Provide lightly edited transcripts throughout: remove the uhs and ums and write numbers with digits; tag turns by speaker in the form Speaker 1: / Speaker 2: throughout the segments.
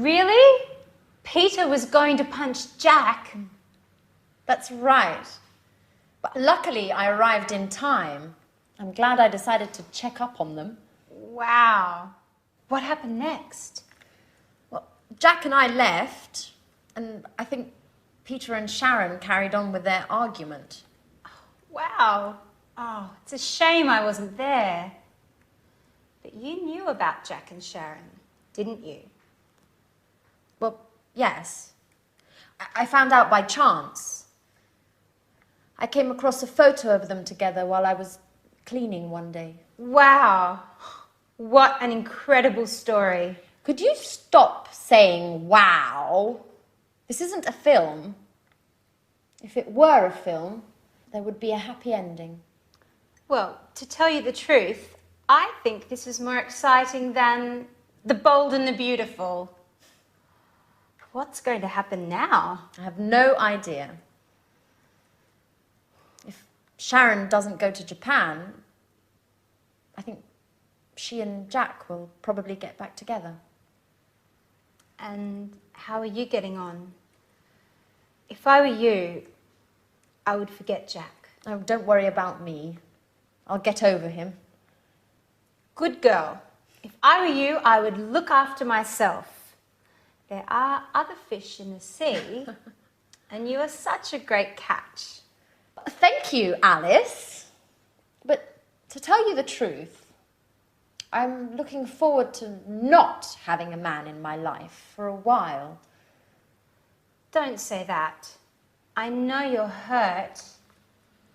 Speaker 1: Really? Peter was going to punch Jack?
Speaker 2: That's right. But luckily I arrived in time. I'm glad I decided to check up on them.
Speaker 1: Wow. What happened next?
Speaker 2: Well, Jack and I left, and I think Peter and Sharon carried on with their argument.
Speaker 1: Wow. Oh, it's a shame I wasn't there. But you knew about Jack and Sharon, didn't you?
Speaker 2: Well, yes. I found out by chance. I came across a photo of them together while I was cleaning one day.
Speaker 1: Wow. What an incredible story.
Speaker 2: Could you stop saying wow? This isn't a film. If it were a film, there would be a happy ending.
Speaker 1: Well, to tell you the truth, I think this is more exciting than The Bold and the Beautiful. What's going to happen now?
Speaker 2: I have no idea. If Sharon doesn't go to Japan, I think she and Jack will probably get back together.
Speaker 1: And how are you getting on? If I were you, I would forget Jack.
Speaker 2: Oh, don't worry about me. I'll get over him.
Speaker 1: Good girl. If I were you, I would look after myself. There are other fish in the sea, and you are such a great catch.
Speaker 2: Thank you, Alice. But to tell you the truth, I'm looking forward to not having a man in my life for a while.
Speaker 1: Don't say that. I know you're hurt,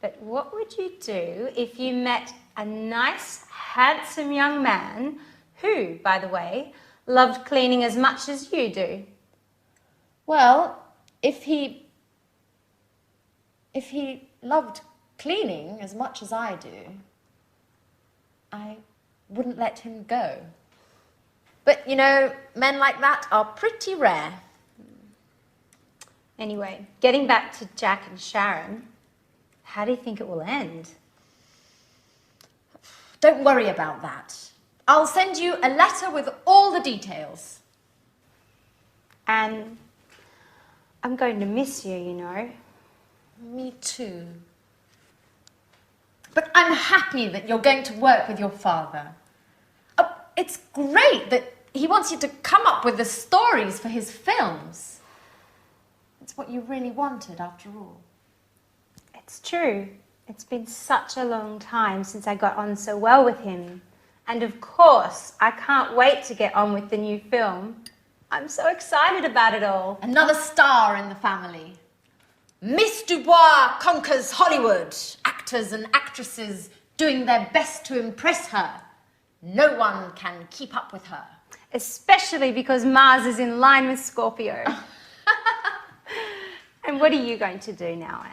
Speaker 1: but what would you do if you met a nice, handsome young man who, by the way, loved cleaning as much as you do?
Speaker 2: Well, if he loved cleaning as much as I do, I wouldn't let him go. But, you know, men like that are pretty rare.
Speaker 1: Anyway, getting back to Jack and Sharon, how do you think it will end?
Speaker 2: Don't worry about that. I'll send you a letter with all the details.
Speaker 1: And I'm going to miss you, you know.
Speaker 2: Me too. But I'm happy that you're going to work with your father. Oh, it's great that he wants you to come up with the stories for his films. It's what you really wanted, after all.
Speaker 1: It's true. It's been such a long time since I got on so well with him. And of course, I can't wait to get on with the new film. I'm so excited about it all.
Speaker 2: Another star in the family. Miss Dubois conquers Hollywood. Actors and actresses doing their best to impress her. No one can keep up with her.
Speaker 1: Especially because Mars is in line with Scorpio. And what are you going to do now,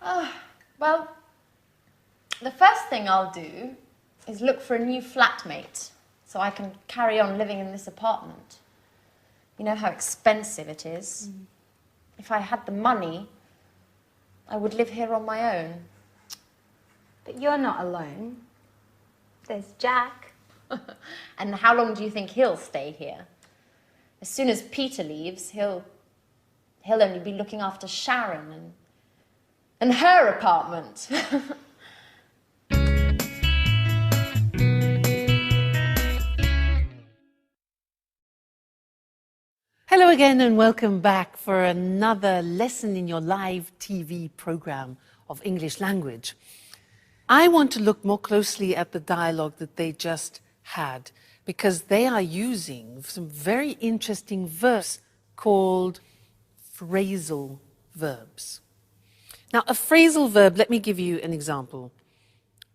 Speaker 1: Anne?
Speaker 2: Well, the first thing I'll do is look for a new flatmate so I can carry on living in this apartment. You know how expensive it is. If I had the money, I would live here on my own.
Speaker 1: But you're not alone. There's Jack.
Speaker 2: And how long do you think he'll stay here? As soon as Peter leaves, he'll only be looking after Sharon and her apartment.
Speaker 3: Hello again and welcome back for another lesson in your live TV program of English language. I want to look more closely at the dialogue that they just had because they are using some very interesting verbs called phrasal verbs. Now, a phrasal verb, let me give you an example.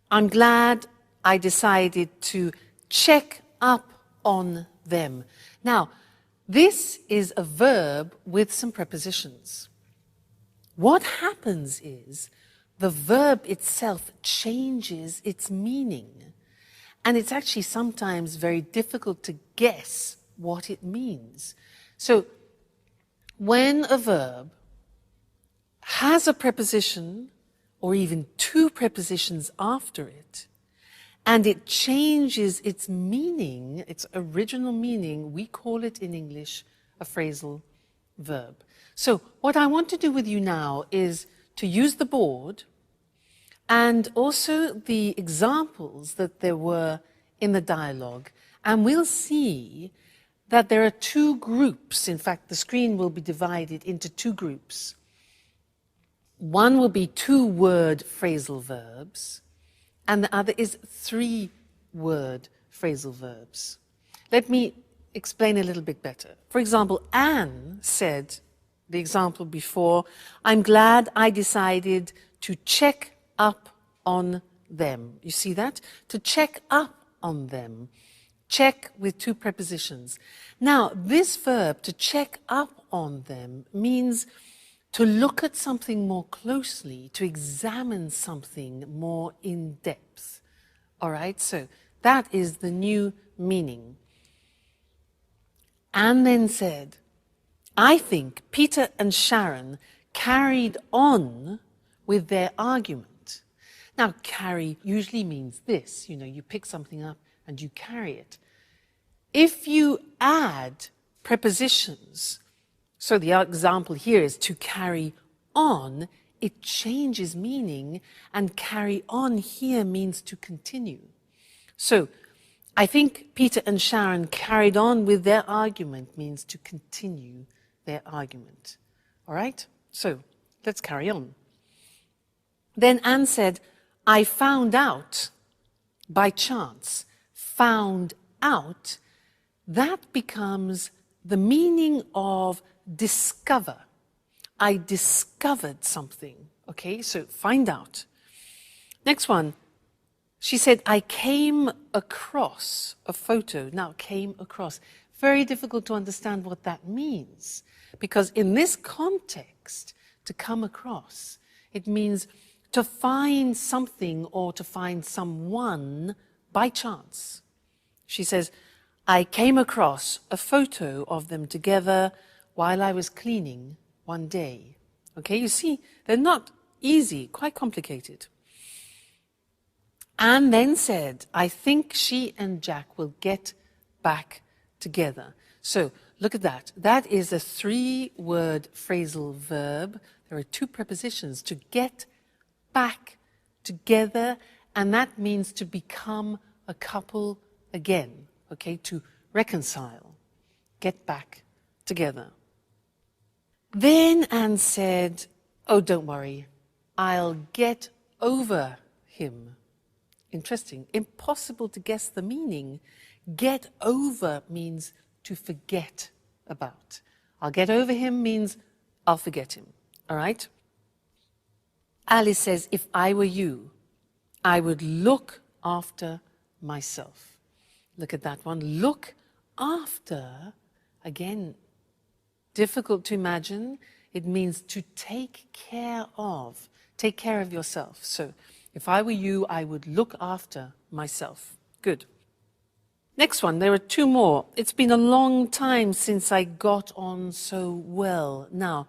Speaker 3: I'm glad I decided to check up on them. Now, this is a verb with some prepositions. What happens is the verb itself changes its meaning, and it's actually sometimes very difficult to guess what it means. So, when a verb has a preposition, or even two prepositions after it, and it changes its meaning, its original meaning, we call it in English a phrasal verb. So what I want to do with you now is to use the board and also the examples that there were in the dialogue. And we'll see that there are two groups. In fact, the screen will be divided into two groups. One will be two-word phrasal verbs, and the other is three-word phrasal verbs. Let me explain a little bit better. For example, Anne said, the example before, I'm glad I decided to check up on them. You see that? To check up on them. Check with two prepositions. Now, this verb, to check up on them, means to look at something more closely, to examine something more in depth. All right? So that is the new meaning. Anne then said, I think Peter and Sharon carried on with their argument. Now, carry usually means this. You know, you pick something up and you carry it. If you add prepositions, so the example here is to carry on, it changes meaning, and carry on here means to continue. So, I think Peter and Sharon carried on with their argument means to continue their argument. All right? So, let's carry on. Then Anne said, I found out by chance. Found out, that becomes the meaning of discover. I discovered something. Okay, so find out. Next one. She said, I came across a photo. Now, came across. Very difficult to understand what that means. Because in this context, to come across, it means to find something or to find someone by chance. She says, I came across a photo of them together while I was cleaning one day. Okay, you see, they're not easy, quite complicated. Anne then said, I think she and Jack will get back together. So, look at that. That is a three-word phrasal verb. There are two prepositions, to get back together, and that means to become a couple again, okay, to reconcile, get back together. Then Anne said, oh, don't worry, I'll get over him. Interesting. Impossible to guess the meaning. Get over means to forget about. I'll get over him means I'll forget him. All right? Alice says, if I were you, I would look after myself. Look at that one. Look after, again, difficult to imagine. It means to take care of. Take care of yourself. So, if I were you, I would look after myself. Good. Next one, there are two more. It's been a long time since I got on so well. Now,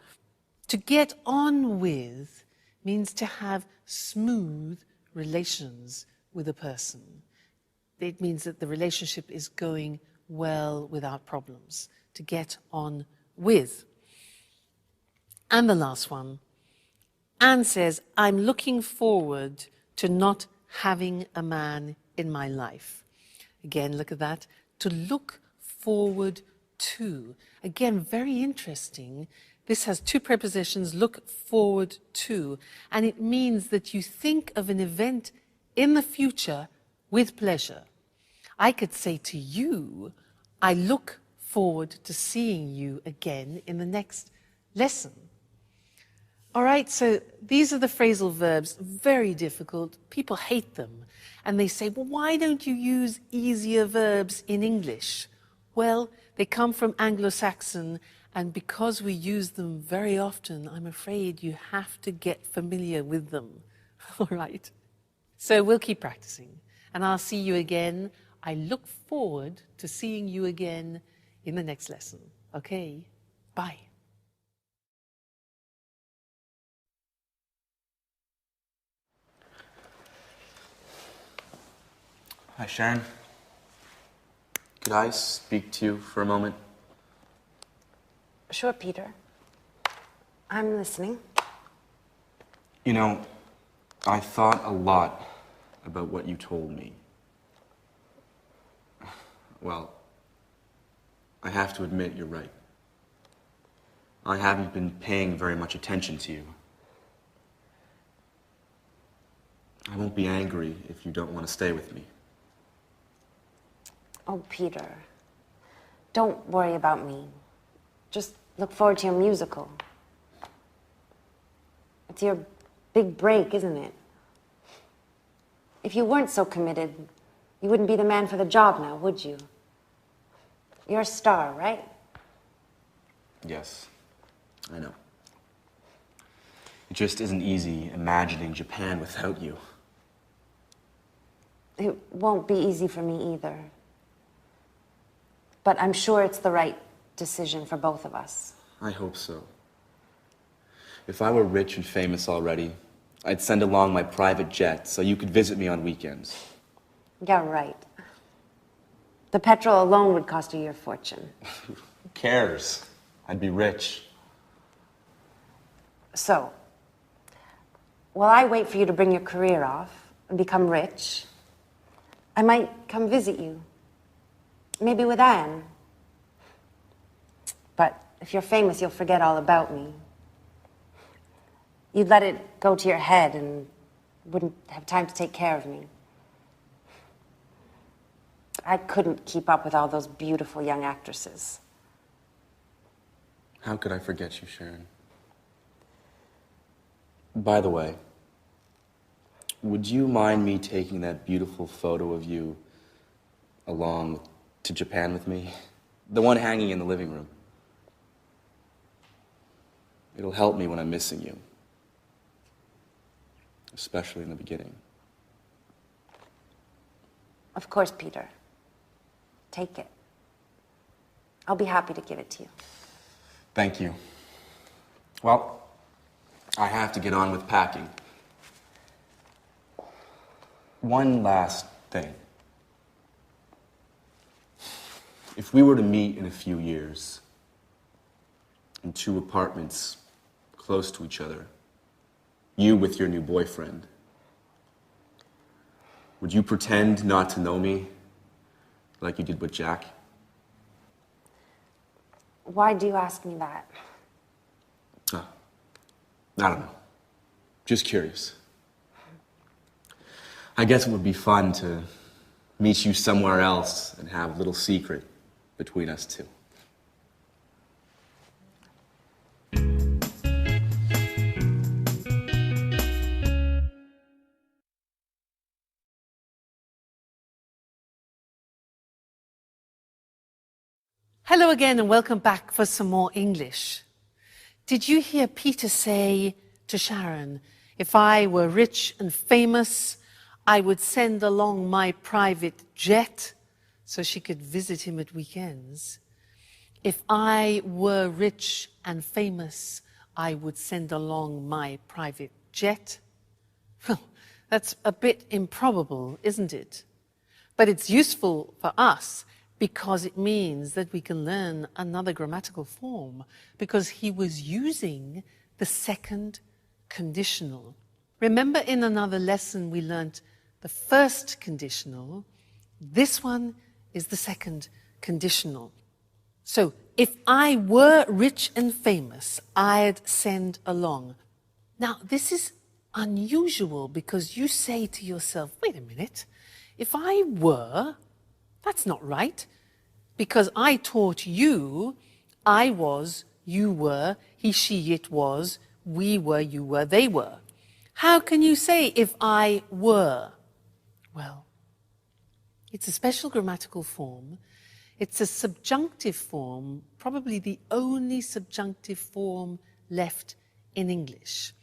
Speaker 3: to get on with means to have smooth relations with a person. It means that the relationship is going well without problems. To get on with. And the last one. Anne says, I'm looking forward to not having a man in my life. Again, look at that. To look forward to. Again, very interesting. This has two prepositions, look forward to. And it means that you think of an event in the future with pleasure. I could say to you, I look forward to seeing you again in the next lesson. All right, so these are the phrasal verbs, very difficult. People hate them. And they say, well, why don't you use easier verbs in English? Well, they come from Anglo-Saxon, and because we use them very often, I'm afraid you have to get familiar with them. All right? So we'll keep practicing, and I'll see you again. I look forward to seeing you again in the next lesson. Okay? Bye.
Speaker 4: Hi, Sharon. Could I speak to you for a moment? Sure, Peter. I'm listening.
Speaker 5: You know, I thought a lot about what you told me. Well, I have to admit you're right. I haven't been paying very much attention to you. I won't be angry if you don't want to stay with me.
Speaker 4: Oh, Peter. Don't worry about me. Just look forward to your musical. It's your big break, isn't it? If you weren't so committed, you wouldn't be the man for the job now, would you? You're a star, right?
Speaker 5: Yes, I know. It just isn't easy imagining Japan without you.
Speaker 4: It won't be easy for me either. But I'm sure it's the right decision for both of us.
Speaker 5: I hope so. If I were rich and famous already, I'd send along my private jet so you could visit me on weekends.
Speaker 4: Yeah, right. The petrol alone would cost you your fortune.
Speaker 5: Who cares? I'd be rich.
Speaker 4: So, while I wait for you to bring your career off and become rich, I might come visit you. Maybe with Anne. But if you're famous, you'll forget all about me. You'd let it go to your head and wouldn't have time to take care of me. I couldn't keep up with all those beautiful young actresses.
Speaker 5: How could I forget you, Sharon? By the way, would you mind me taking that beautiful photo of you along to Japan with me? The one hanging in the living room. It'll help me when I'm missing you. Especially in the beginning.
Speaker 4: Of course, Peter. Take it. I'll be happy to give it to you.
Speaker 5: Thank you. Well, I have to get on with packing. One last thing. If we were to meet in a few years, in 2 apartments close to each other, you with your new boyfriend, would you pretend not to know me like you did with Jack?
Speaker 4: Why do you ask me that?
Speaker 5: I don't know. Just curious. I guess it would be fun to meet you somewhere else and have a little secret between us two.
Speaker 3: Hello again and welcome back for some more English. Did you hear Peter say to Sharon, if I were rich and famous, I would send along my private jet so she could visit him at weekends? If I were rich and famous, I would send along my private jet. Well, that's a bit improbable, isn't it? But it's useful for us because it means that we can learn another grammatical form, because he was using the second conditional. Remember, in another lesson we learnt the first conditional. This one is the second conditional. So, if I were rich and famous, I'd send along. Now, this is unusual because you say to yourself, wait a minute, if I were, that's not right, because I taught you, I was, you were, he, she, it was, we were, you were, they were. How can you say if I were? Well, it's a special grammatical form. It's a subjunctive form, probably the only subjunctive form left in English.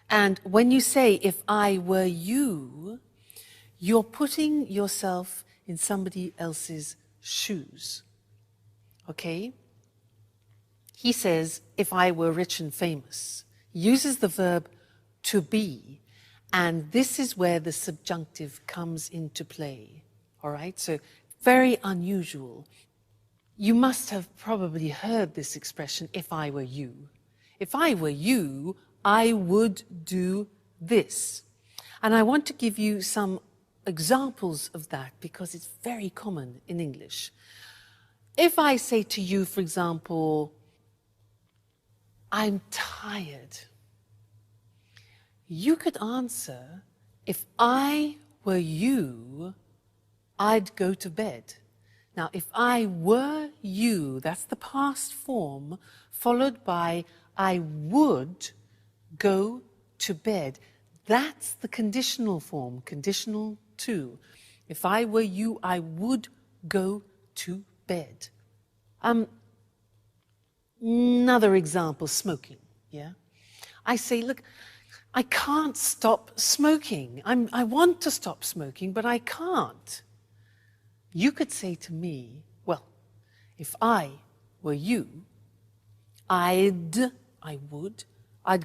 Speaker 3: And when you say, if I were you, you're putting yourself in somebody else's shoes. Okay? He says, if I were rich and famous. He uses the verb to be, and this is where the subjunctive comes into play. All right? So, very unusual. You must have probably heard this expression, if I were you. If I were you, I would do this. And I want to give you some examples of that because it's very common in English. If I say to you, for example, I'm tired, you could answer, if I were you, I'd go to bed. Now, if I were you, that's the past form, followed by I would go to bed. That's the conditional form, conditional to. If I were you, I would go to bed. Another example, smoking, yeah? I say, look, I can't stop smoking. I want to stop smoking, but I can't. You could say to me, well, if I were you, I'd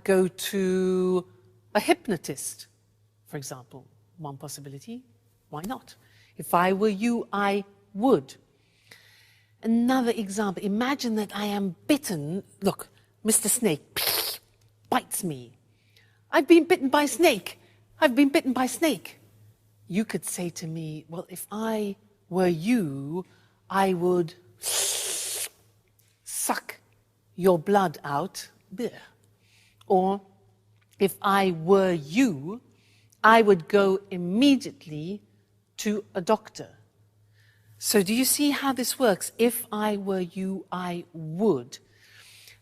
Speaker 3: go to a hypnotist, for example. One possibility, why not? If I were you, I would. Another example, imagine that I am bitten. Look, Mr. Snake bites me. I've been bitten by a snake. I've been bitten by a snake. You could say to me, well, if I were you, I would suck your blood out. Or, if I were you, I would go immediately to a doctor. So do you see how this works? If I were you, I would.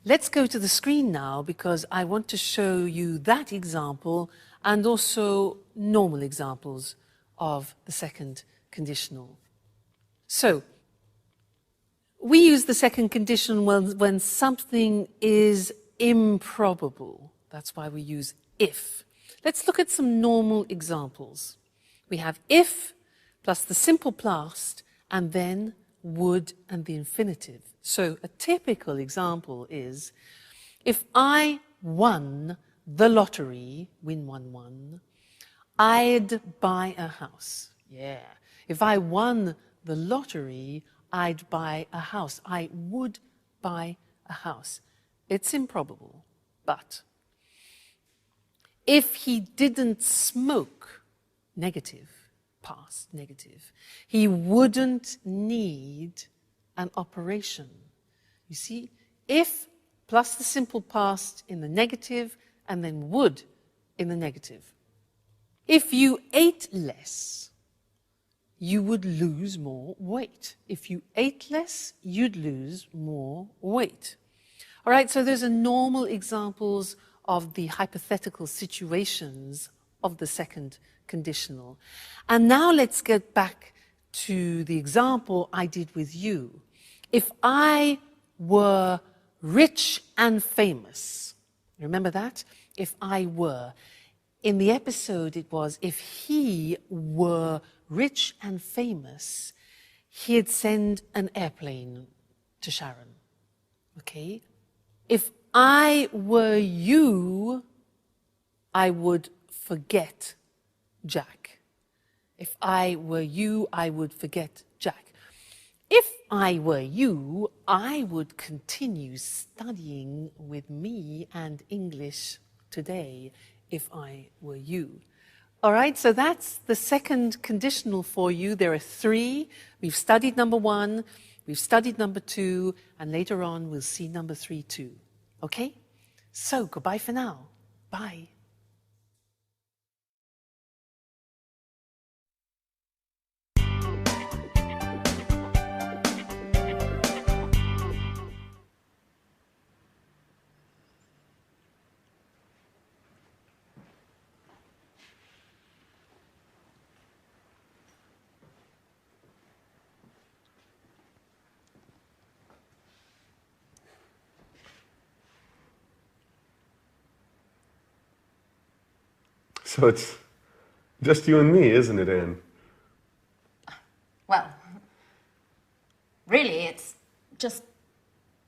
Speaker 3: Let's go to the screen now because I want to show you that example and also normal examples of the second conditional. So, we use the second conditional when something is improbable. That's why we use if. Let's look at some normal examples. We have if plus the simple past and then would and the infinitive. So a typical example is, if I won the lottery, win 1-1, I'd buy a house. Yeah. If I won the lottery, I'd buy a house. I would buy a house. It's improbable, but if he didn't smoke, negative, past, negative, he wouldn't need an operation. You see, if plus the simple past in the negative and then would in the negative. If you ate less, you would lose more weight. If you ate less, you'd lose more weight. All right, so those are normal examples of the hypothetical situations of the second conditional. And now let's get back to the example I did with you. If I were rich and famous, remember that? If I were. In the episode it was, if he were rich and famous, he'd send an airplane to Sharon. Okay? If I were you, I would forget Jack. If I were you, I would forget Jack. If I were you, I would continue studying with me and English today, if I were you. All right, so that's the second conditional for you. There are 3. We've studied number 1, we've studied number 2, and later on we'll see number 3 too. Okay? So, goodbye for now. Bye.
Speaker 6: So it's just you and me, isn't it, Anne?
Speaker 2: Well, really, it's just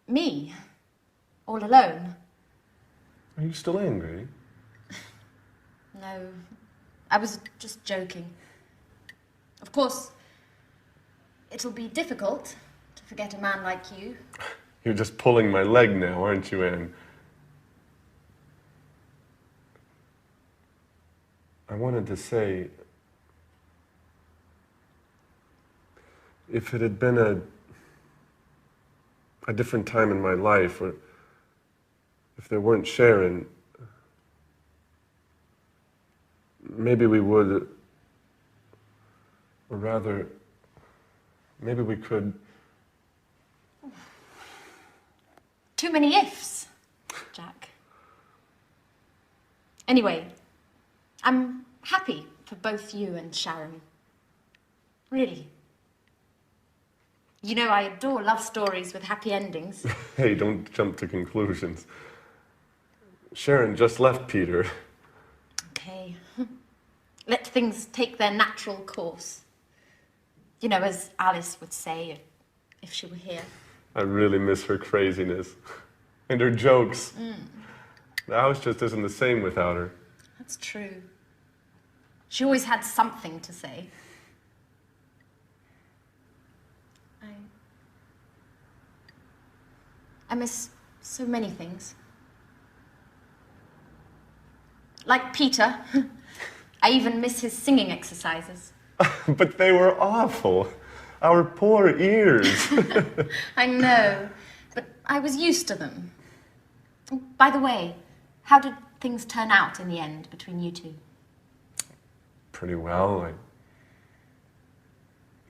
Speaker 2: me, all alone.
Speaker 6: Are you still angry?
Speaker 2: No, I was just joking. Of course, it'll be difficult to forget a man like you.
Speaker 6: You're just pulling my leg now, aren't you, Anne? I wanted to say, if it had been a different time in my life, or if there weren't Sharon, maybe we would, or rather, maybe we could.
Speaker 2: Too many ifs, Jack. Anyway, I'm happy for both you and Sharon. Really. You know, I adore love stories with happy endings.
Speaker 6: Hey, don't jump to conclusions. Sharon just left Peter.
Speaker 2: Okay. Let things take their natural course. You know, as Alice would say if she were here.
Speaker 6: I really miss her craziness. And her jokes. The house just isn't the same without her.
Speaker 2: That's true. She always had something to say. I miss so many things. Like Peter. I even miss his singing exercises.
Speaker 6: But they were awful. Our poor ears.
Speaker 2: I know, but I was used to them. By the way, how did things turn out in the end between you two?
Speaker 6: Pretty well.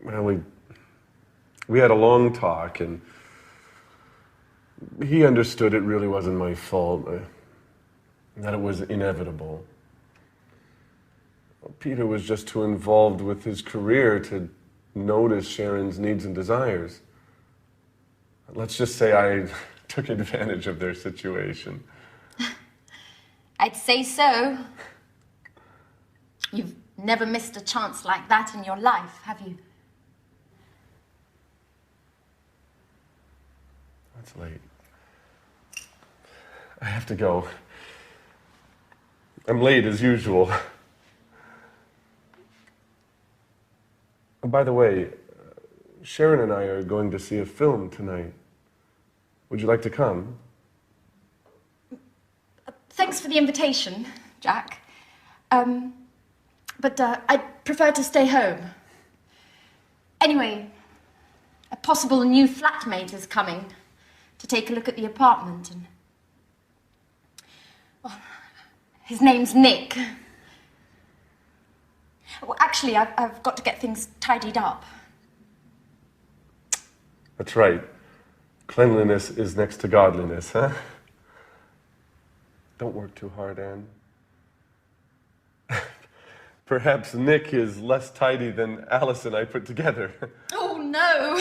Speaker 6: We had a long talk, and he understood it really wasn't my fault, that it was inevitable. Peter was just too involved with his career to notice Sharon's needs and desires. Let's just say I took advantage of their situation.
Speaker 2: I'd say so. You've never missed a chance like that in your life, have you?
Speaker 6: It's late. I have to go. I'm late as usual. By the way, Sharon and I are going to see a film tonight. Would you like to come?
Speaker 2: Thanks for the invitation, Jack. But I'd prefer to stay home. Anyway, a possible new flatmate is coming to take a look at the apartment, and well, his name's Nick. Well, actually, I've got to get things tidied up.
Speaker 6: That's right. Cleanliness is next to godliness, huh? Don't work too hard, Anne. Perhaps Nick is less tidy than Alice and I put together.
Speaker 2: Oh, no.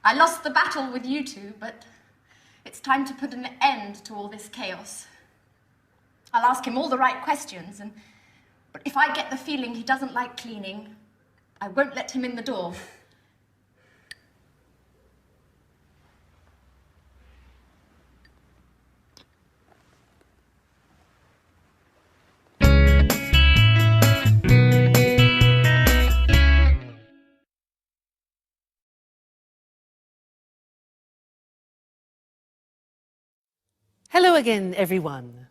Speaker 2: I lost the battle with you two, but it's time to put an end to all this chaos. I'll ask him all the right questions, but if I get the feeling he doesn't like cleaning, I won't let him in the door.
Speaker 3: Hello again, everyone.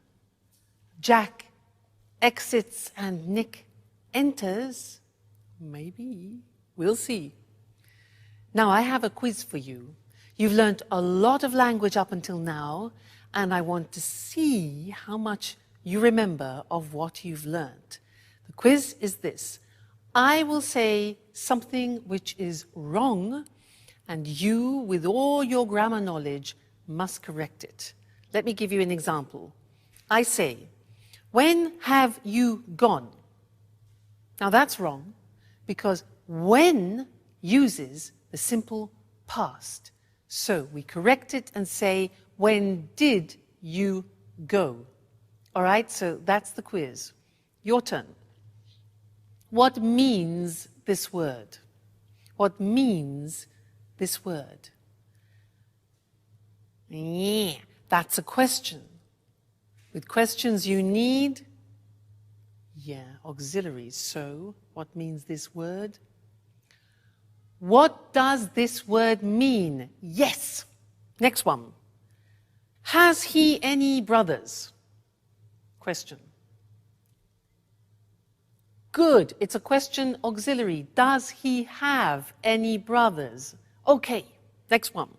Speaker 3: Jack exits and Nick enters. Maybe. We'll see. Now, I have a quiz for you. You've learned a lot of language up until now, and I want to see how much you remember of what you've learned. The quiz is this. I will say something which is wrong, and you, with all your grammar knowledge, must correct it. Let me give you an example. I say, when have you gone? Now that's wrong, because when uses the simple past. So we correct it and say, when did you go? All right, so that's the quiz. Your turn. What means this word? What means this word? Yeah. That's a question. With questions you need, auxiliaries. So, what means this word? What does this word mean? Yes. Next one. Has he any brothers? Question. Good. It's a question auxiliary. Does he have any brothers? Okay. Next one.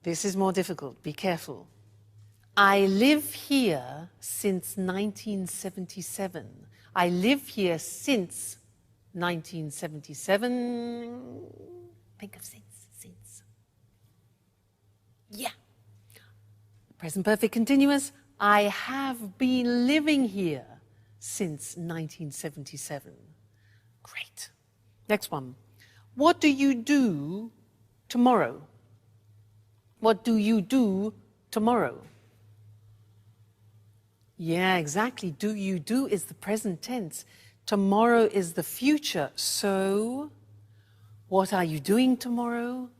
Speaker 3: This is more difficult. Be careful. I live here since 1977. I live here since 1977. Think of since. Yeah. Present perfect continuous. I have been living here since 1977. Great. Next one. What do you do tomorrow? What do you do tomorrow? Yeah, exactly. Do you do is the present tense. Tomorrow is the future. So, what are you doing tomorrow?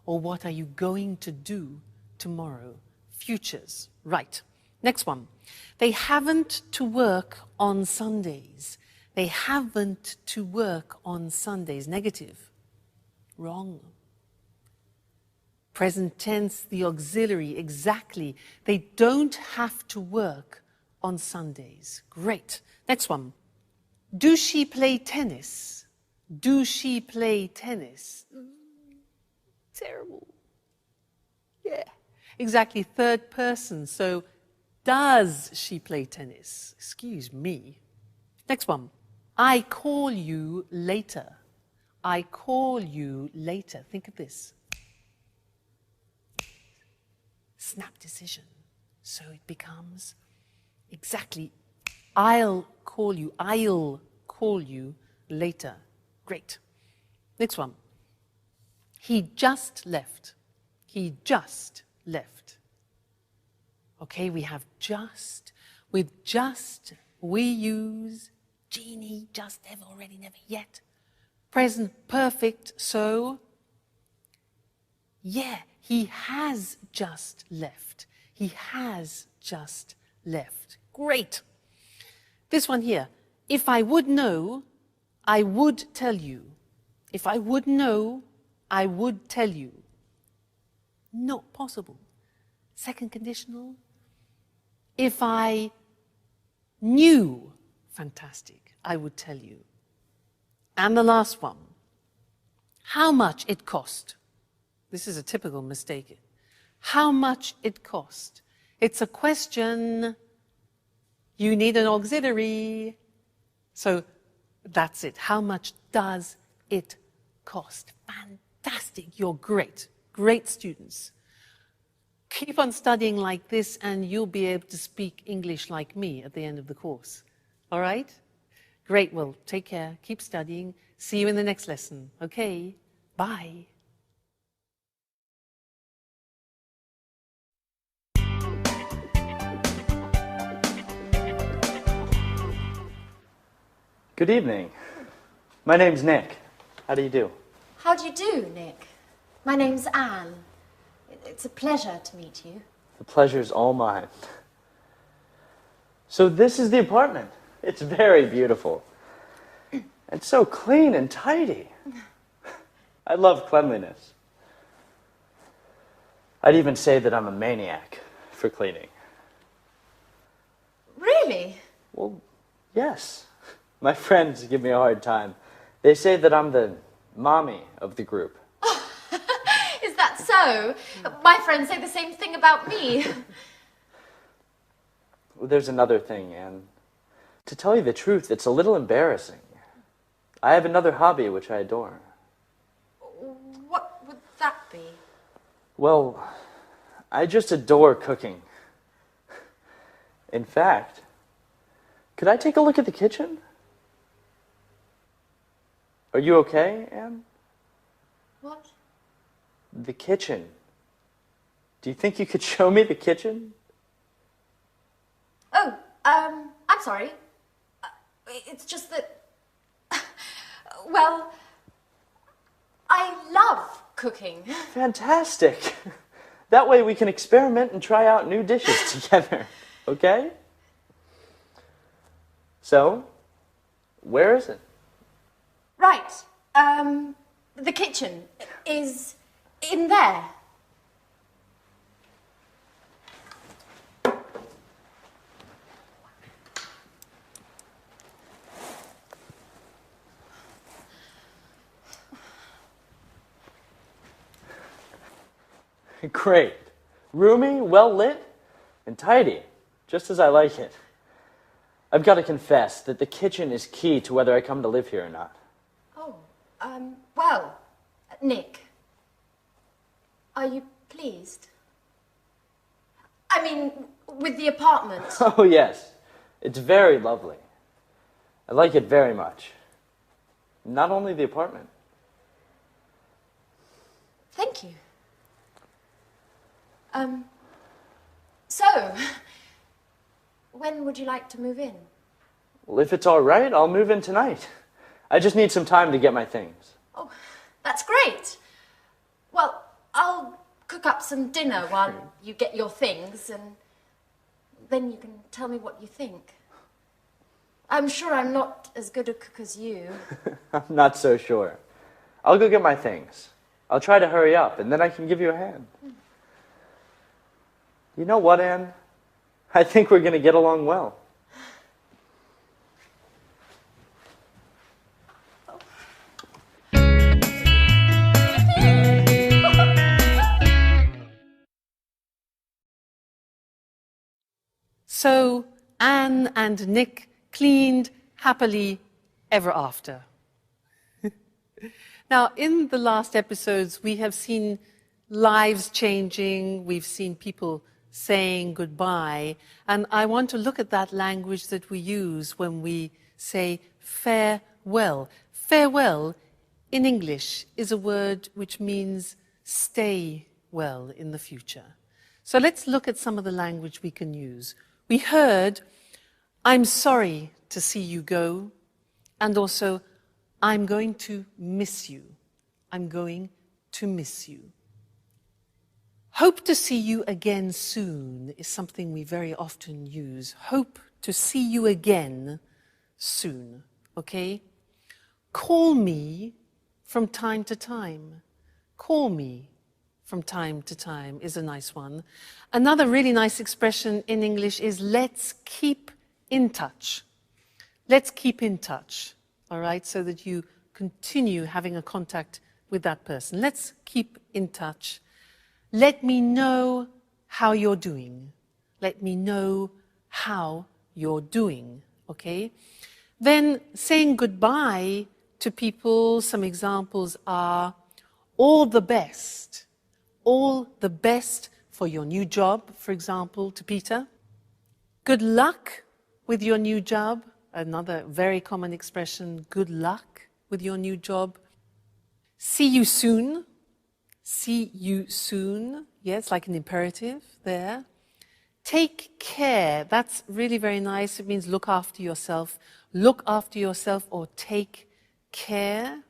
Speaker 3: Or what are you going to do tomorrow? Futures. Right. Next one. They haven't to work on Sundays. They haven't to work on Sundays. Negative. Wrong. Present tense, the auxiliary. Exactly. They don't have to work on Sundays. Great. Next one. Do she play tennis? Do she play tennis? Terrible. Yeah. Exactly. Third person. So, does she play tennis? Excuse me. Next one. I call you later. I call you later. Think of this. Snap decision. So it becomes exactly, I'll call you later. Great. Next one. He just left. He just left. Okay, we have just. With just, we use genie, just, ever, already, never, yet. Present perfect, so, yeah, he has just left. He has just left. Great. This one here. If I would know, I would tell you. If I would know, I would tell you. Not possible. Second conditional. If I knew, fantastic, I would tell you. And the last one. How much it cost. This is a typical mistake. How much it cost. It's a question. You need an auxiliary. So that's it. How much does it cost? Fantastic. You're great. Great students. Keep on studying like this and you'll be able to speak English like me at the end of the course. All right? Great. Well, take care. Keep studying. See you in the next lesson. Okay? Bye.
Speaker 7: Good evening. My name's Nick. How do you do?
Speaker 2: How do you do, Nick? My name's Anne. It's a pleasure to meet you.
Speaker 7: The pleasure's all mine. So this is the apartment. It's very beautiful. And so clean and tidy. I love cleanliness. I'd even say that I'm a maniac for cleaning.
Speaker 2: Really?
Speaker 7: Well, yes. My friends give me a hard time. They say that I'm the mommy of the group.
Speaker 2: Is that so? My friends say the same thing about me.
Speaker 7: Well, there's another thing, Anne. To tell you the truth, it's a little embarrassing. I have another hobby which I adore.
Speaker 2: What would that be?
Speaker 7: Well, I just adore cooking. In fact, could I take a look at the kitchen? Are you okay, Anne?
Speaker 2: What?
Speaker 7: The kitchen. Do you think you could show me the kitchen?
Speaker 2: Oh, I'm sorry. It's just that, well, I love cooking.
Speaker 7: Fantastic. That way we can experiment and try out new dishes together, okay? So, where is it?
Speaker 2: Right. The kitchen is in there.
Speaker 7: Great. Roomy, well lit, and tidy, just as I like it. I've got to confess that the kitchen is key to whether I come to live here or not.
Speaker 2: Oh, well, Nick, are you pleased? I mean, with the apartment?
Speaker 7: Oh, yes. It's very lovely. I like it very much. Not only the apartment.
Speaker 2: Thank you. So, when would you like to move in?
Speaker 7: Well, if it's all right, I'll move in tonight. I just need some time to get my things.
Speaker 2: Oh, that's great. Well, I'll cook up some dinner while you get your things, and then you can tell me what you think. I'm sure I'm not as good a cook as you.
Speaker 7: I'm not so sure. I'll go get my things. I'll try to hurry up, and then I can give you a hand. You know what, Anne? I think we're going to get along well.
Speaker 3: So Anne and Nick cleaned happily ever after. Now, in the last episodes, we have seen lives changing, we've seen people saying goodbye, and I want to look at that language that we use when we say farewell. Farewell in English is a word which means stay well in the future. So let's look at some of the language we can use. We heard, I'm sorry to see you go, and also, I'm going to miss you. I'm going to miss you. Hope to see you again soon is something we very often use. Hope to see you again soon, okay? Call me from time to time. Call me from time to time is a nice one. Another really nice expression in English is let's keep in touch. Let's keep in touch, all right, so that you continue having a contact with that person. Let's keep in touch. Let me know how you're doing. Let me know how you're doing, okay? Then saying goodbye to people, some examples are all the best. All the best for your new job, for example, to Peter. Good luck with your new job, another very common expression, good luck with your new job. See you soon. See you soon. Yes, like an imperative there. Take care. That's really very nice. It means look after yourself. Look after yourself or take care.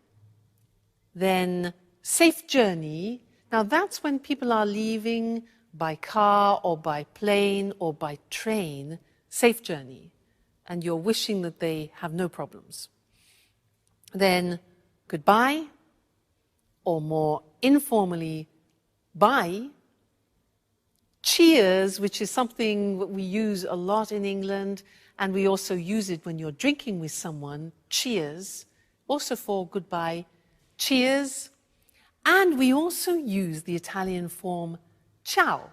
Speaker 3: Then safe journey. Now that's when people are leaving by car or by plane or by train. Safe journey. And you're wishing that they have no problems. Then goodbye, or more informally, bye. Cheers, which is something that we use a lot in England, and we also use it when you're drinking with someone. Cheers, also for goodbye. Cheers. And we also use the Italian form ciao.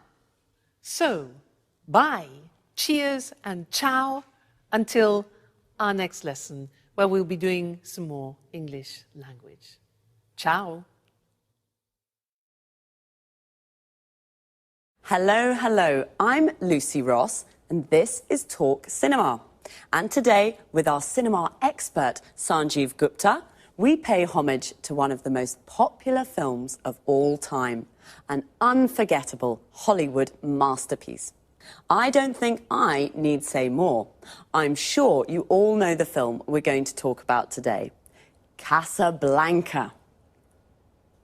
Speaker 3: So, bye, cheers, and ciao until our next lesson, where we'll be doing some more English language. Ciao.
Speaker 8: Hello, hello. I'm Lucy Ross, and this is Talk Cinema. And today, with our cinema expert, Sanjeev Gupta, we pay homage to one of the most popular films of all time, an unforgettable Hollywood masterpiece. I don't think I need say more. I'm sure you all know the film we're going to talk about today, Casablanca.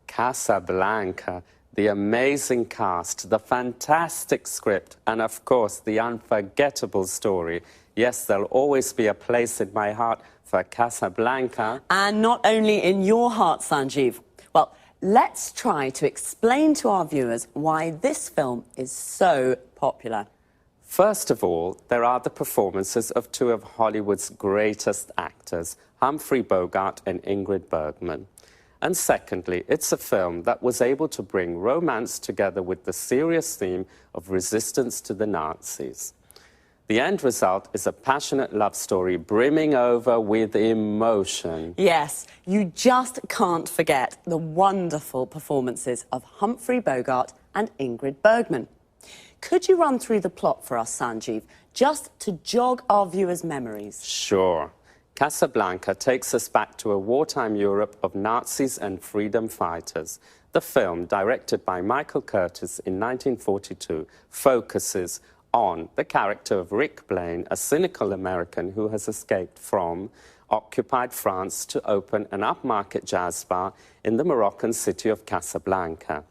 Speaker 9: Casablanca, the amazing cast, the fantastic script, and of course the unforgettable story. Yes, there'll always be a place in my heart for Casablanca.
Speaker 8: And not only in your heart, Sanjeev. Well, let's try to explain to our viewers why this film is so popular.
Speaker 9: First of all, there are the performances of two of Hollywood's greatest actors, Humphrey Bogart and Ingrid Bergman. And secondly, it's a film that was able to bring romance together with the serious theme of resistance to the Nazis. The end result is a passionate love story brimming over with emotion.
Speaker 8: Yes, you just can't forget the wonderful performances of Humphrey Bogart and Ingrid Bergman. Could you run through the plot for us, Sanjeev, just to jog our viewers' memories?
Speaker 9: Sure. Casablanca takes us back to a wartime Europe of Nazis and freedom fighters. The film, directed by Michael Curtiz in 1942, focuses on the character of Rick Blaine, a cynical American who has escaped from occupied France to open an upmarket jazz bar in the Moroccan city of Casablanca.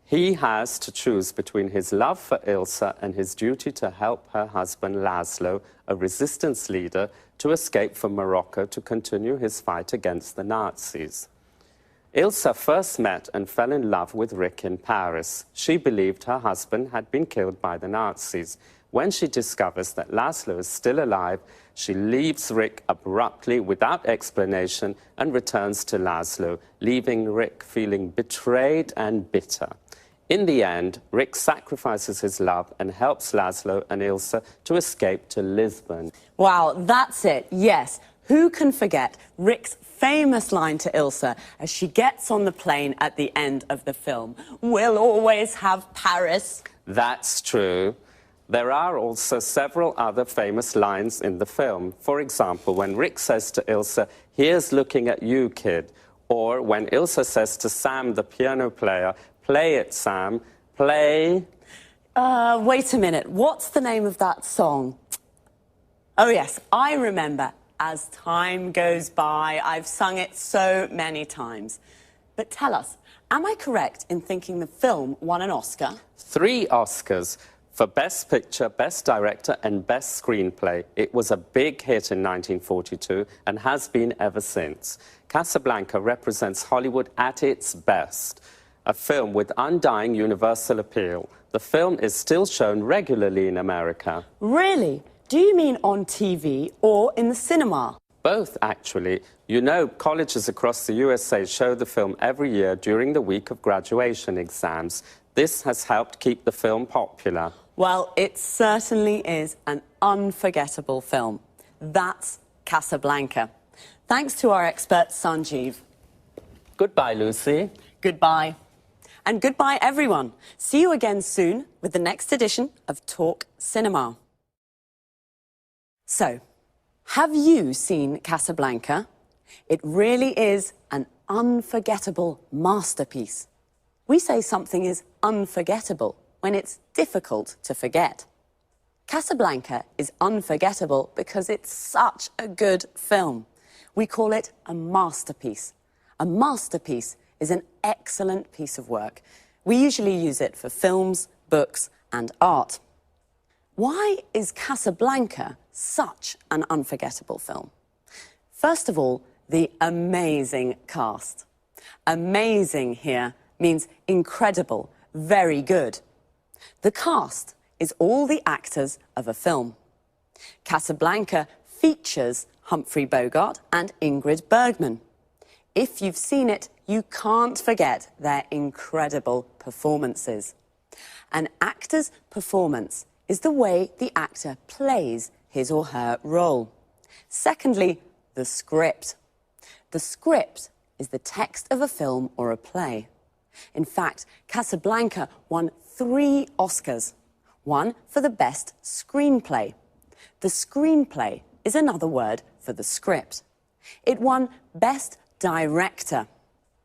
Speaker 9: He has to choose between his love for Ilsa and his duty to help her husband Laszlo, a resistance leader, to escape from Morocco to continue his fight against the Nazis. Ilsa first met and fell in love with Rick in Paris. She believed her husband had been killed by the Nazis. When she discovers that Laszlo is still alive, she leaves Rick abruptly without explanation and returns to Laszlo, leaving Rick feeling betrayed and bitter. In the end, Rick sacrifices his love and helps Laszlo and Ilsa to escape to Lisbon.
Speaker 8: Wow, that's it, yes. Who can forget Rick's famous line to Ilsa as she gets on the plane at the end of the film? "We'll always have Paris."
Speaker 9: That's true. There are also several other famous lines in the film. For example, when Rick says to Ilsa, "Here's looking at you, kid." Or when Ilsa says to Sam, the piano player, "Play it, Sam, play."
Speaker 8: Wait a minute, what's the name of that song? Oh yes, I remember. As time goes by, I've sung it so many times. But tell us, am I correct in thinking the film won an Oscar?
Speaker 9: 3 Oscars for Best Picture, Best Director and Best Screenplay. It was a big hit in 1942 and has been ever since. Casablanca represents Hollywood at its best. A film with undying universal appeal. The film is still shown regularly in America.
Speaker 8: Really? Do you mean on TV or in the cinema?
Speaker 9: Both, actually. You know, colleges across the USA show the film every year during the week of graduation exams. This has helped keep the film popular.
Speaker 8: Well, it certainly is an unforgettable film. That's Casablanca. Thanks to our expert, Sanjeev.
Speaker 9: Goodbye, Lucy.
Speaker 8: Goodbye. And goodbye, everyone. See you again soon with the next edition of Talk Cinema. So, have you seen Casablanca? It really is an unforgettable masterpiece. We say something is unforgettable when it's difficult to forget. Casablanca is unforgettable because it's such a good film. We call it a masterpiece. A masterpiece is an excellent piece of work. We usually use it for films, books, and art. Why is Casablanca such an unforgettable film? First of all, the amazing cast. Amazing here means incredible, very good. The cast is all the actors of a film. Casablanca features Humphrey Bogart and Ingrid Bergman. If you've seen it, you can't forget their incredible performances. An actor's performance is the way the actor plays his or her role. Secondly, the script. The script is the text of a film or a play. In fact, Casablanca won 3 Oscars, one for the best screenplay. The screenplay is another word for the script. It won Best Director.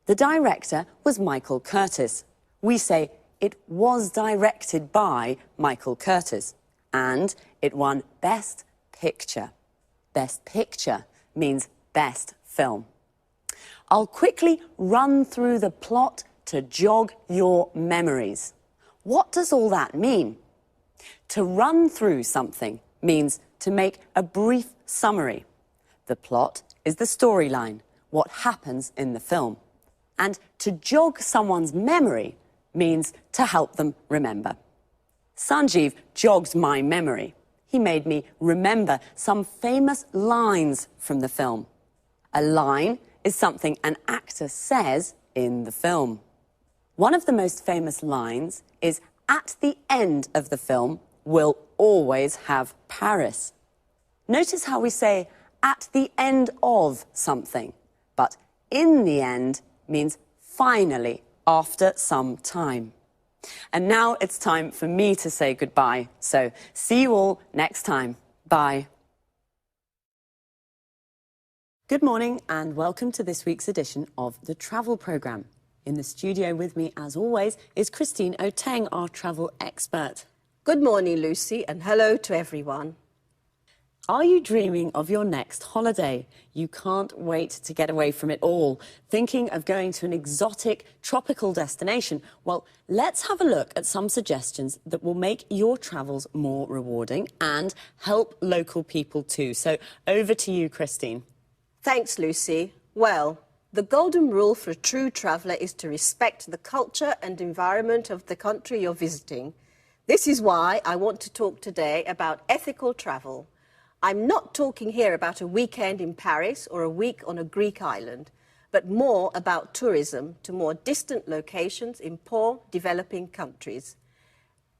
Speaker 8: The director was Michael Curtiz. We say it was directed by Michael Curtiz. And it won Best Picture. Best Picture means best film. I'll quickly run through the plot to jog your memories. What does all that mean? To run through something means to make a brief summary. The plot is the storyline, what happens in the film. And to jog someone's memory means to help them remember. Sanjeev jogs my memory. He made me remember some famous lines from the film. A line is something an actor says in the film. One of the most famous lines is, "At the end of the film, we'll always have Paris." Notice how we say "at the end of something," but "in the end" means finally, after some time. And now it's time for me to say goodbye. So see you all next time. Bye. Good morning and welcome to this week's edition of the Travel Programme. In the studio with me, as always, is Christine Oteng, our travel expert.
Speaker 10: Good morning, Lucy, and hello to everyone.
Speaker 8: Are you dreaming of your next holiday? You can't wait to get away from it all. Thinking of going to an exotic, tropical destination? Well, let's have a look at some suggestions that will make your travels more rewarding and help local people too. So over to you, Christine.
Speaker 10: Thanks, Lucy. Well, the golden rule for a true traveller is to respect the culture and environment of the country you're visiting. This is why I want to talk today about ethical travel. I'm not talking here about a weekend in Paris or a week on a Greek island, but more about tourism to more distant locations in poor, developing countries.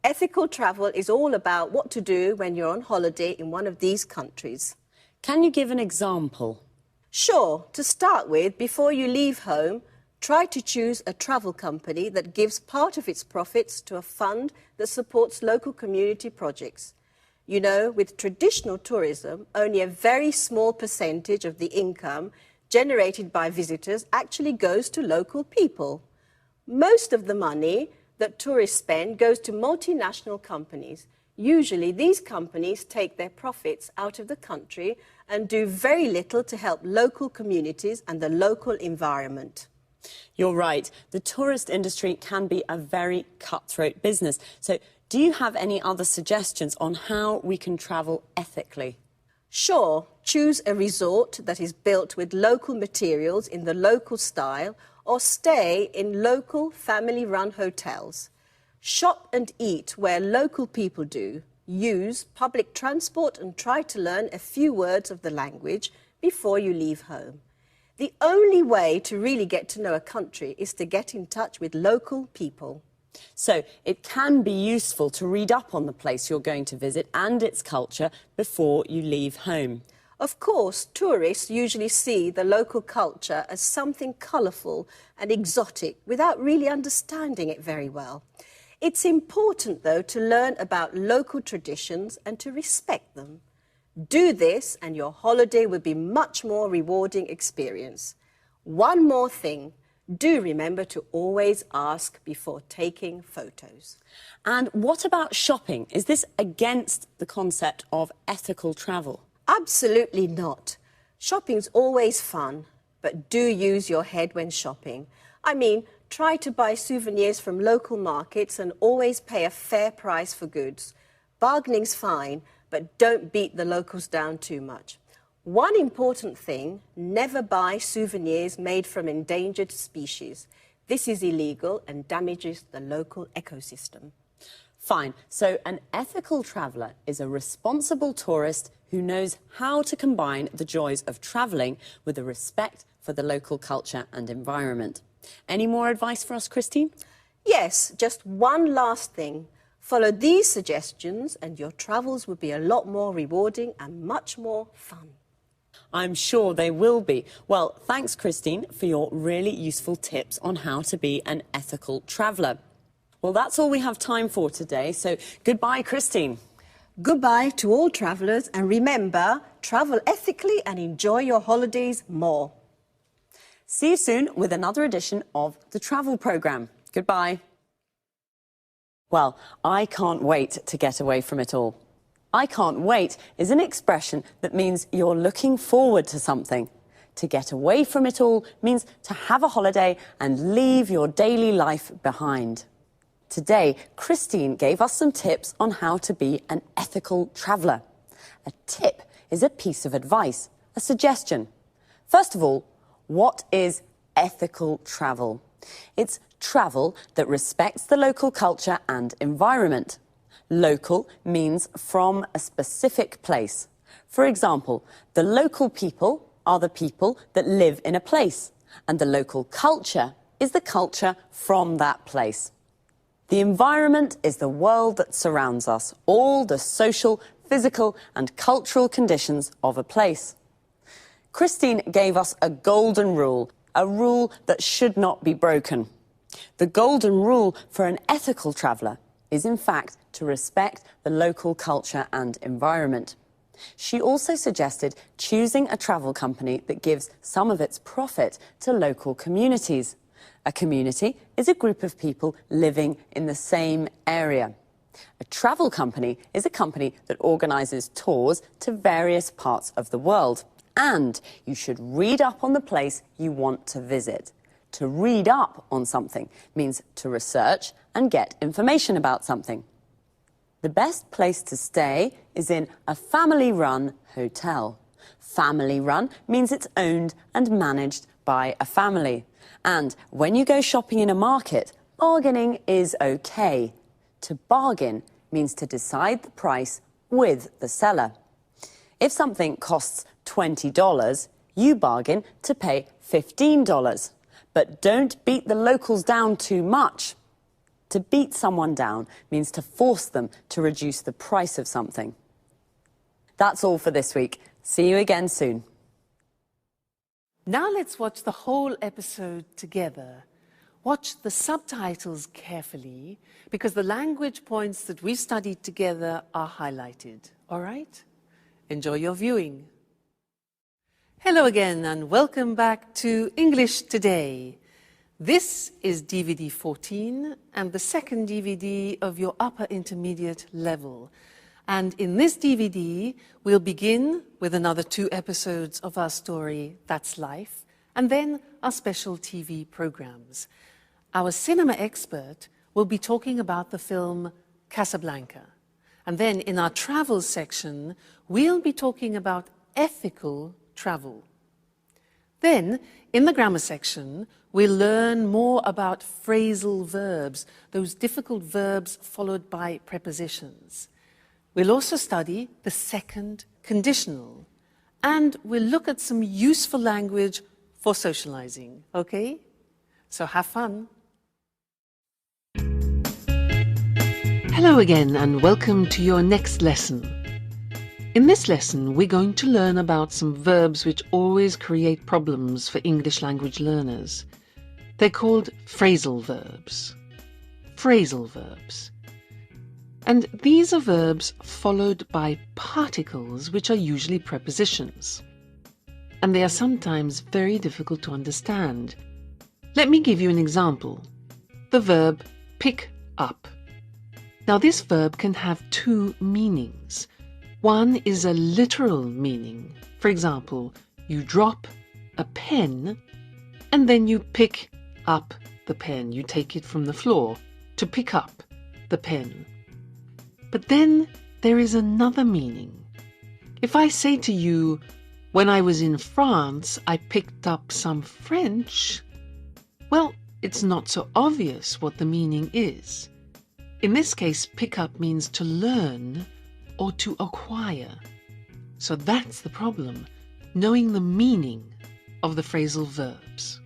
Speaker 10: Ethical travel is all about what to do when you're on holiday in one of these countries.
Speaker 8: Can you give an example?
Speaker 10: Sure. To start with, before you leave home, try to choose a travel company that gives part of its profits to a fund that supports local community projects. You know, with traditional tourism, only a very small percentage of the income generated by visitors actually goes to local people. Most of the money that tourists spend goes to multinational companies. Usually, these companies take their profits out of the country and do very little to help local communities and the local environment.
Speaker 8: You're right. The tourist industry can be a very cutthroat business. So do you have any other suggestions on how we can travel ethically?
Speaker 10: Sure. Choose a resort that is built with local materials in the local style, or stay in local family-run hotels. Shop and eat where local people do. Use public transport and try to learn a few words of the language before you leave home. The only way to really get to know a country is to get in touch with local people.
Speaker 8: So it can be useful to read up on the place you're going to visit and its culture before you leave home.
Speaker 10: Of course, tourists usually see the local culture as something colourful and exotic without really understanding it very well. It's important, though, to learn about local traditions and to respect them. Do this and your holiday will be much more rewarding experience. One more thing. Do remember to always ask before taking photos.
Speaker 8: And what about shopping? Is this against the concept of ethical travel?
Speaker 10: Absolutely not. Shopping's always fun, but do use your head when shopping. I mean, try to buy souvenirs from local markets and always pay a fair price for goods. Bargaining's fine, but don't beat the locals down too much. One important thing, never buy souvenirs made from endangered species. This is illegal and damages the local ecosystem.
Speaker 8: Fine. So an ethical traveller is a responsible tourist who knows how to combine the joys of travelling with a respect for the local culture and environment. Any more advice for us, Christine?
Speaker 10: Yes, just one last thing. Follow these suggestions and your travels will be a lot more rewarding and much more fun.
Speaker 8: I'm sure they will be. Well, thanks, Christine, for your really useful tips on how to be an ethical traveller. Well, that's all we have time for today, so goodbye, Christine.
Speaker 10: Goodbye to all travellers, and remember, travel ethically and enjoy your holidays more.
Speaker 8: See you soon with another edition of the Travel Programme. Goodbye. Well, I can't wait to get away from it all. I can't wait is an expression that means you're looking forward to something. To get away from it all means to have a holiday and leave your daily life behind. Today, Christine gave us some tips on how to be an ethical traveller. A tip is a piece of advice. a suggestion. First of all, what is ethical travel? It's travel that respects the local culture and environment. Local means from a specific place. For example, the local people are the people that live in a place, and the local culture is the culture from that place. The environment is the world that surrounds us, all the social, physical and cultural conditions of a place. Christine gave us a golden rule, a rule that should not be broken. The golden rule for an ethical traveller is, in fact, to respect the local culture and environment. She also suggested choosing a travel company that gives some of its profit to local communities. A community is a group of people living in the same area. A travel company is a company that organises tours to various parts of the world. And you should read up on the place you want to visit. To read up on something means to research and get information about something. The best place to stay is in a family-run hotel. Family-run means it's owned and managed by a family. And when you go shopping in a market, bargaining is okay. To bargain means to decide the price with the seller. If something costs $20, you bargain to pay $15. But don't beat the locals down too much. To beat someone down means to force them to reduce the price of something. That's all for this week. See you again soon.
Speaker 3: Now let's watch the whole episode together. Watch the subtitles carefully because the language points that we studied together are highlighted. All right? Enjoy your viewing. Hello again and welcome back to English Today. This is DVD 14 and the second DVD of your upper intermediate level. And in this DVD, we'll begin with another 2 episodes of our story, That's Life, and then our special TV programs. Our cinema expert will be talking about the film Casablanca. And then in our travel section, we'll be talking about ethical travel. Then, in the grammar section, we'll learn more about phrasal verbs, those difficult verbs followed by prepositions. We'll also study the second conditional, and we'll look at some useful language for socializing, okay? So have fun. Hello again, and welcome to your next lesson. In this lesson, we're going to learn about some verbs which always create problems for English language learners. They're called phrasal verbs. Phrasal verbs. And these are verbs followed by particles which are usually prepositions. And they are sometimes very difficult to understand. Let me give you an example. The verb pick up. Now this verb can have 2 meanings. One is a literal meaning. For example, you drop a pen and then you pick up the pen. You take it from the floor to pick up the pen. But then there is another meaning. If I say to you, when I was in France, I picked up some French, well, it's not so obvious what the meaning is. In this case, pick up means to learn or to acquire. So that's the problem, knowing the meaning of the phrasal verbs.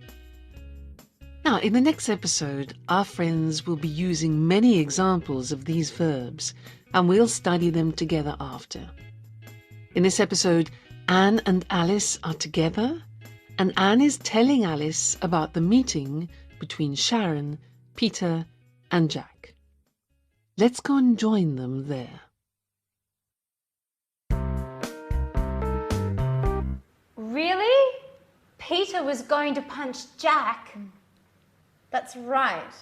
Speaker 3: Now, in the next episode, our friends will be using many examples of these verbs, and we'll study them together after. In this episode, Anne and Alice are together, and Anne is telling Alice about the meeting between Sharon, Peter, and Jack. Let's go and join them there.
Speaker 1: Really? Peter was going to punch Jack?
Speaker 2: That's right.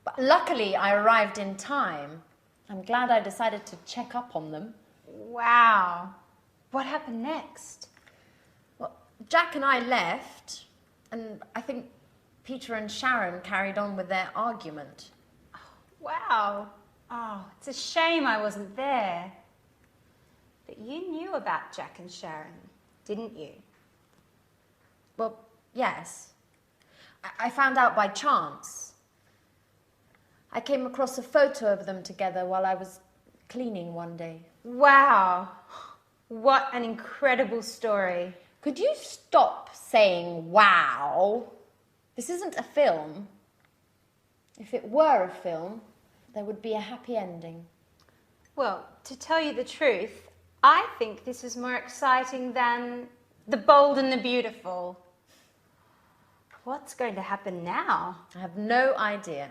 Speaker 2: But luckily I arrived in time. I'm glad I decided to check up on them.
Speaker 1: Wow. What happened next?
Speaker 2: Well, Jack and I left, and I think Peter and Sharon carried on with their argument.
Speaker 1: Wow. Oh, it's a shame I wasn't there. But you knew about Jack and Sharon. didn't you?
Speaker 2: Well, yes. I found out by chance. I came across a photo of them together while I was cleaning one day.
Speaker 1: Wow. What an incredible story.
Speaker 2: Could you stop saying wow? This isn't a film. If it were a film, there would be a happy ending.
Speaker 1: Well, to tell you the truth, I think this is more exciting than The Bold and the Beautiful. What's going to happen now?
Speaker 2: I have no idea.